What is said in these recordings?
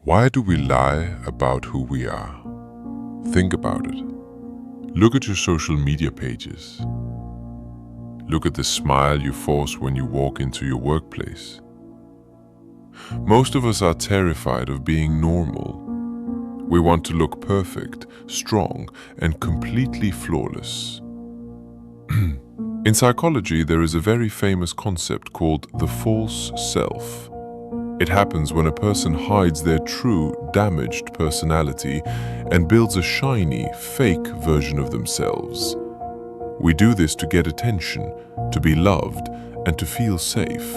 Why do we lie about who we are? Think about it. Look at your social media pages. Look at the smile you force when you walk into your workplace. Most of us are terrified of being normal. We want to look perfect, strong, and completely flawless. In psychology, there is a very famous concept called the false self. It happens when a person hides their true, damaged personality and builds a shiny, fake version of themselves. We do this to get attention, to be loved, and to feel safe.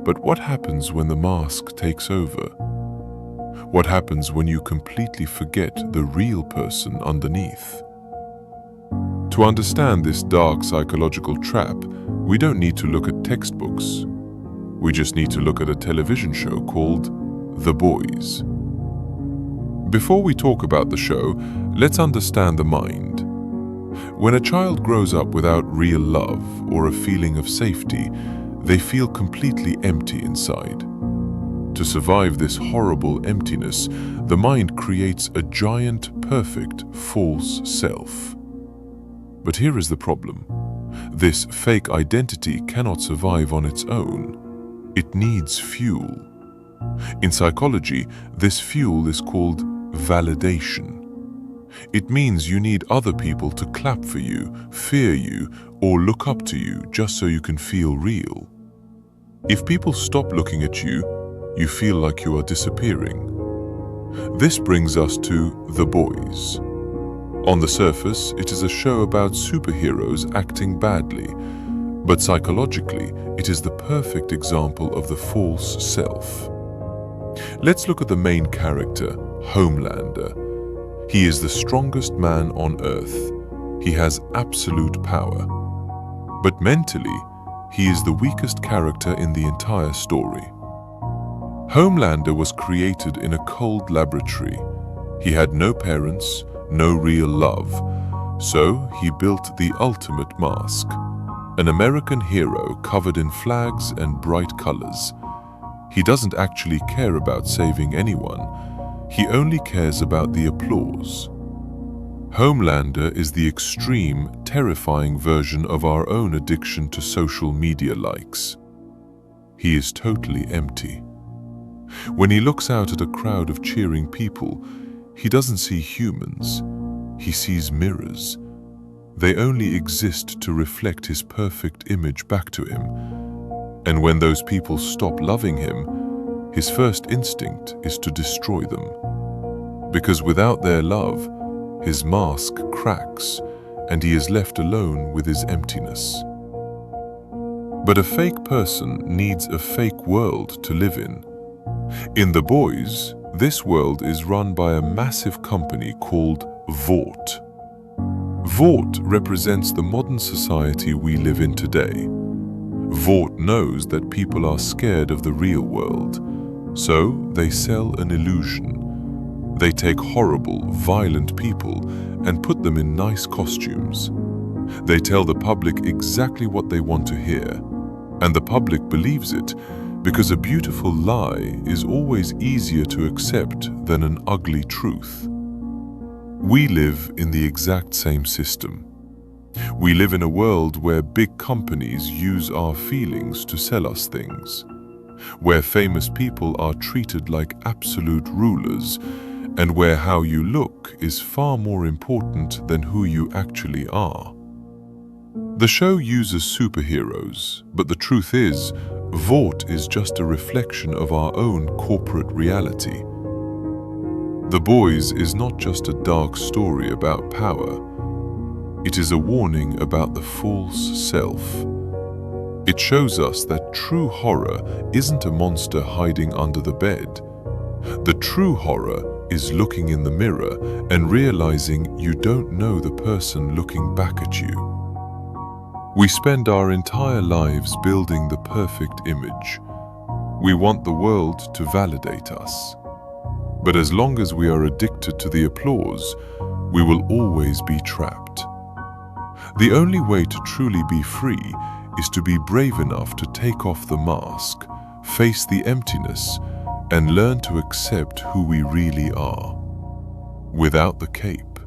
But what happens when the mask takes over? What happens when you completely forget the real person underneath? To understand this dark psychological trap, we don't need to look at textbooks. We just need to look at a television show called The Boys. Before we talk about the show, let's understand the mind. When a child grows up without real love or a feeling of safety, they feel completely empty inside. To survive this horrible emptiness, the mind creates a giant, perfect, false self. But here is the problem. This fake identity cannot survive on its own. It needs fuel. In psychology, this fuel is called validation. It means you need other people to clap for you, fear you, or look up to you just so you can feel real. If people stop looking at you, you feel like you are disappearing. This brings us to The Boys. On the surface, it is a show about superheroes acting badly, but psychologically, it is the perfect example of the false self. Let's look at the main character, Homelander. He is the strongest man on Earth. He has absolute power. But mentally, he is the weakest character in the entire story. Homelander was created in a cold laboratory. He had no parents, no real love, so he built the ultimate mask. An American hero covered in flags and bright colors. He doesn't actually care about saving anyone. He only cares about the applause. Homelander is the extreme, terrifying version of our own addiction to social media likes. He is totally empty. When he looks out at a crowd of cheering people, he doesn't see humans. He sees mirrors. They only exist to reflect his perfect image back to him. And when those people stop loving him, his first instinct is to destroy them. Because without their love, his mask cracks and he is left alone with his emptiness. But a fake person needs a fake world to live in. In The Boys, this world is run by a massive company called Vought. Vought represents the modern society we live in today. Vought knows that people are scared of the real world, so they sell an illusion. They take horrible, violent people and put them in nice costumes. They tell the public exactly what they want to hear, and the public believes it because a beautiful lie is always easier to accept than an ugly truth. We live in the exact same system. We live in a world where big companies use our feelings to sell us things, where famous people are treated like absolute rulers, and where how you look is far more important than who you actually are. The show uses superheroes, but the truth is, Vought is just a reflection of our own corporate reality. The Boys is not just a dark story about power. It is a warning about the false self. It shows us that true horror isn't a monster hiding under the bed. The true horror is looking in the mirror and realizing you don't know the person looking back at you. We spend our entire lives building the perfect image. We want the world to validate us. But as long as we are addicted to the applause, we will always be trapped. The only way to truly be free is to be brave enough to take off the mask, face the emptiness, and learn to accept who we really are, without the cape.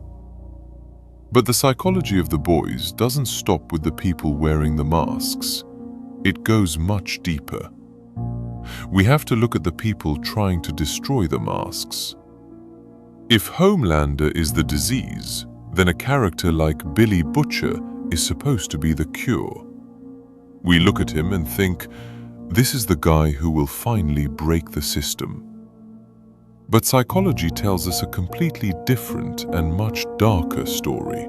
But the psychology of the boys doesn't stop with the people wearing the masks. It goes much deeper. We have to look at the people trying to destroy the masks. If Homelander is the disease, then a character like Billy Butcher is supposed to be the cure. We look at him and think, this is the guy who will finally break the system. But psychology tells us a completely different and much darker story.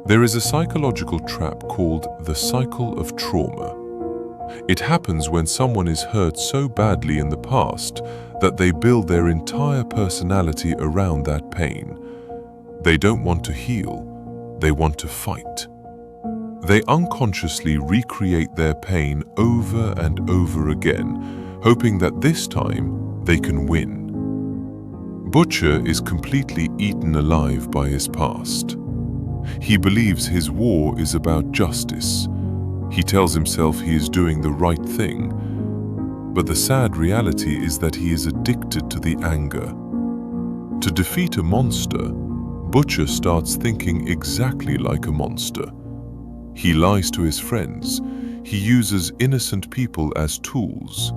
There is a psychological trap called the cycle of trauma. It happens when someone is hurt so badly in the past that they build their entire personality around that pain. They don't want to heal, they want to fight. They unconsciously recreate their pain over and over again, hoping that this time they can win. Butcher is completely eaten alive by his past. He believes his war is about justice. He tells himself he is doing the right thing. But the sad reality is that he is addicted to the anger. To defeat a monster, Butcher starts thinking exactly like a monster. He lies to his friends. He uses innocent people as tools.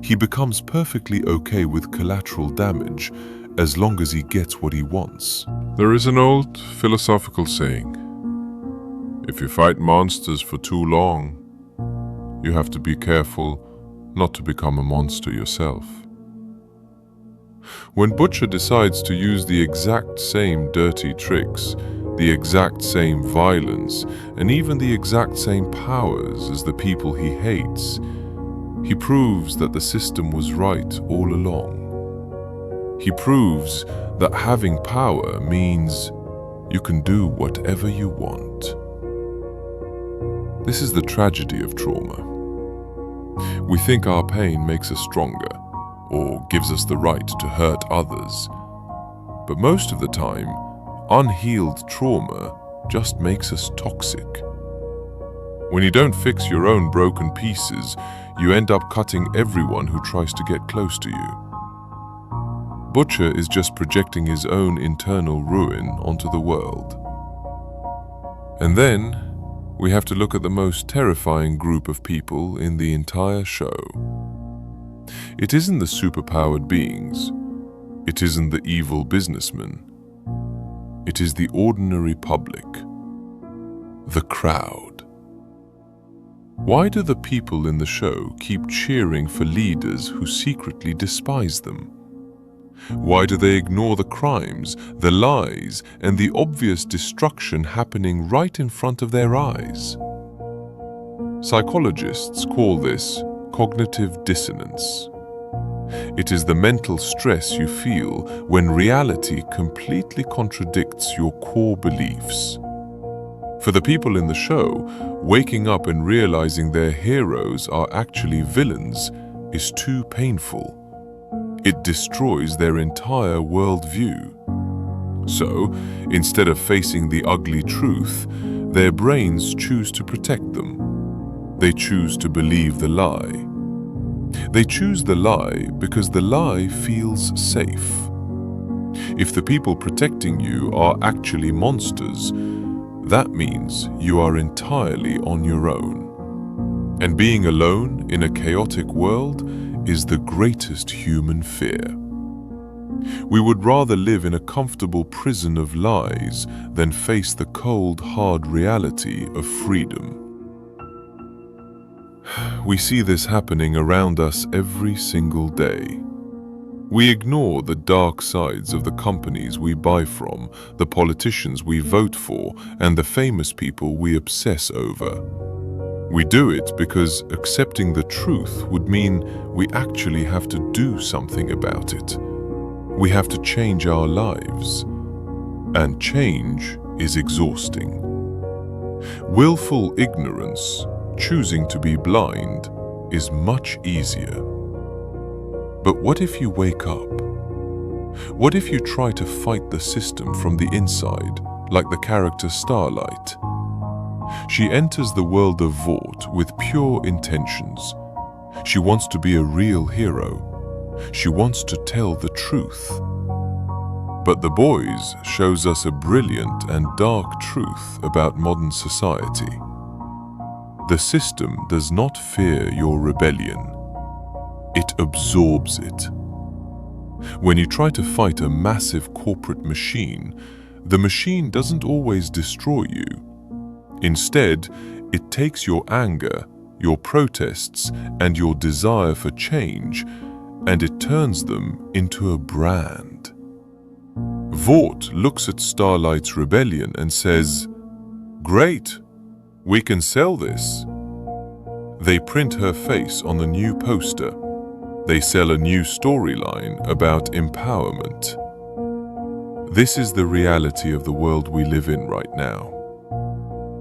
He becomes perfectly okay with collateral damage as long as he gets what he wants. There is an old philosophical saying, if you fight monsters for too long, you have to be careful not to become a monster yourself. When Butcher decides to use the exact same dirty tricks, the exact same violence, and even the exact same powers as the people he hates, he proves that the system was right all along. He proves that having power means you can do whatever you want. This is the tragedy of trauma. We think our pain makes us stronger or gives us the right to hurt others. But most of the time, unhealed trauma just makes us toxic. When you don't fix your own broken pieces, you end up cutting everyone who tries to get close to you. Butcher is just projecting his own internal ruin onto the world. And then, we have to look at the most terrifying group of people in the entire show. It isn't the superpowered beings. It isn't the evil businessmen. It is the ordinary public. The crowd. Why do the people in the show keep cheering for leaders who secretly despise them? Why do they ignore the crimes, the lies, and the obvious destruction happening right in front of their eyes? Psychologists call this cognitive dissonance. It is the mental stress you feel when reality completely contradicts your core beliefs. For the people in the show, waking up and realizing their heroes are actually villains is too painful. It destroys their entire worldview. So, instead of facing the ugly truth, their brains choose to protect them. They choose to believe the lie. They choose the lie because the lie feels safe. If the people protecting you are actually monsters, that means you are entirely on your own. And being alone in a chaotic world is the greatest human fear. We would rather live in a comfortable prison of lies than face the cold, hard reality of freedom. We see this happening around us every single day. We ignore the dark sides of the companies we buy from, the politicians we vote for, and the famous people we obsess over. We do it because accepting the truth would mean we actually have to do something about it. We have to change our lives. And change is exhausting. Willful ignorance, choosing to be blind, is much easier. But what if you wake up? What if you try to fight the system from the inside, like the character Starlight? She enters the world of Vought with pure intentions. She wants to be a real hero. She wants to tell the truth. But The Boys shows us a brilliant and dark truth about modern society. The system does not fear your rebellion. It absorbs it. When you try to fight a massive corporate machine, the machine doesn't always destroy you. Instead, it takes your anger, your protests, and your desire for change, and it turns them into a brand. Vought looks at Starlight's rebellion and says, "Great, we can sell this." They print her face on the new poster. They sell a new storyline about empowerment. This is the reality of the world we live in right now.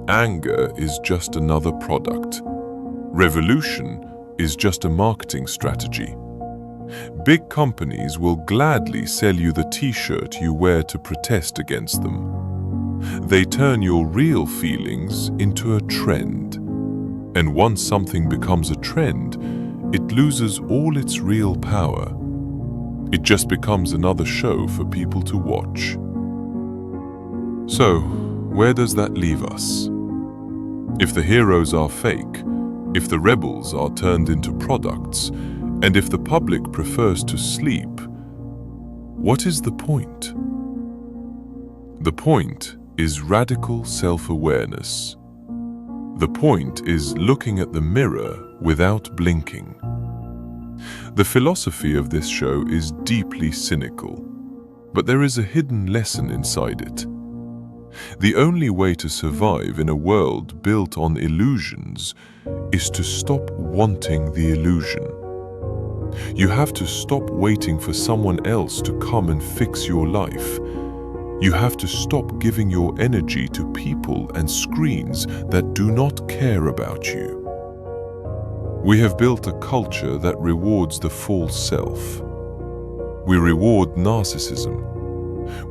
Anger is just another product. Revolution is just a marketing strategy. Big companies will gladly sell you the t-shirt you wear to protest against them. They turn your real feelings into a trend. And once something becomes a trend, it loses all its real power. It just becomes another show for people to watch. So, where does that leave us? If the heroes are fake, if the rebels are turned into products, and if the public prefers to sleep, what is the point? The point is radical self-awareness. The point is looking at the mirror without blinking. The philosophy of this show is deeply cynical, but there is a hidden lesson inside it. The only way to survive in a world built on illusions is to stop wanting the illusion. You have to stop waiting for someone else to come and fix your life. You have to stop giving your energy to people and screens that do not care about you. We have built a culture that rewards the false self. We reward narcissism.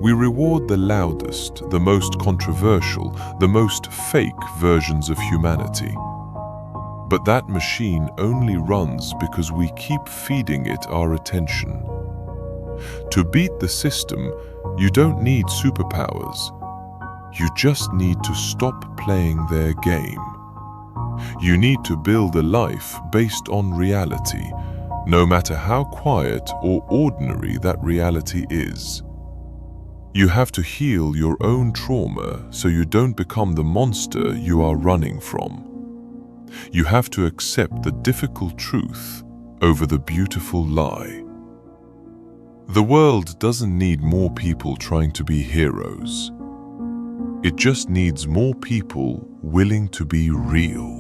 We reward the loudest, the most controversial, the most fake versions of humanity. But that machine only runs because we keep feeding it our attention. To beat the system, you don't need superpowers. You just need to stop playing their game. You need to build a life based on reality, no matter how quiet or ordinary that reality is. You have to heal your own trauma so you don't become the monster you are running from. You have to accept the difficult truth over the beautiful lie. The world doesn't need more people trying to be heroes. It just needs more people willing to be real.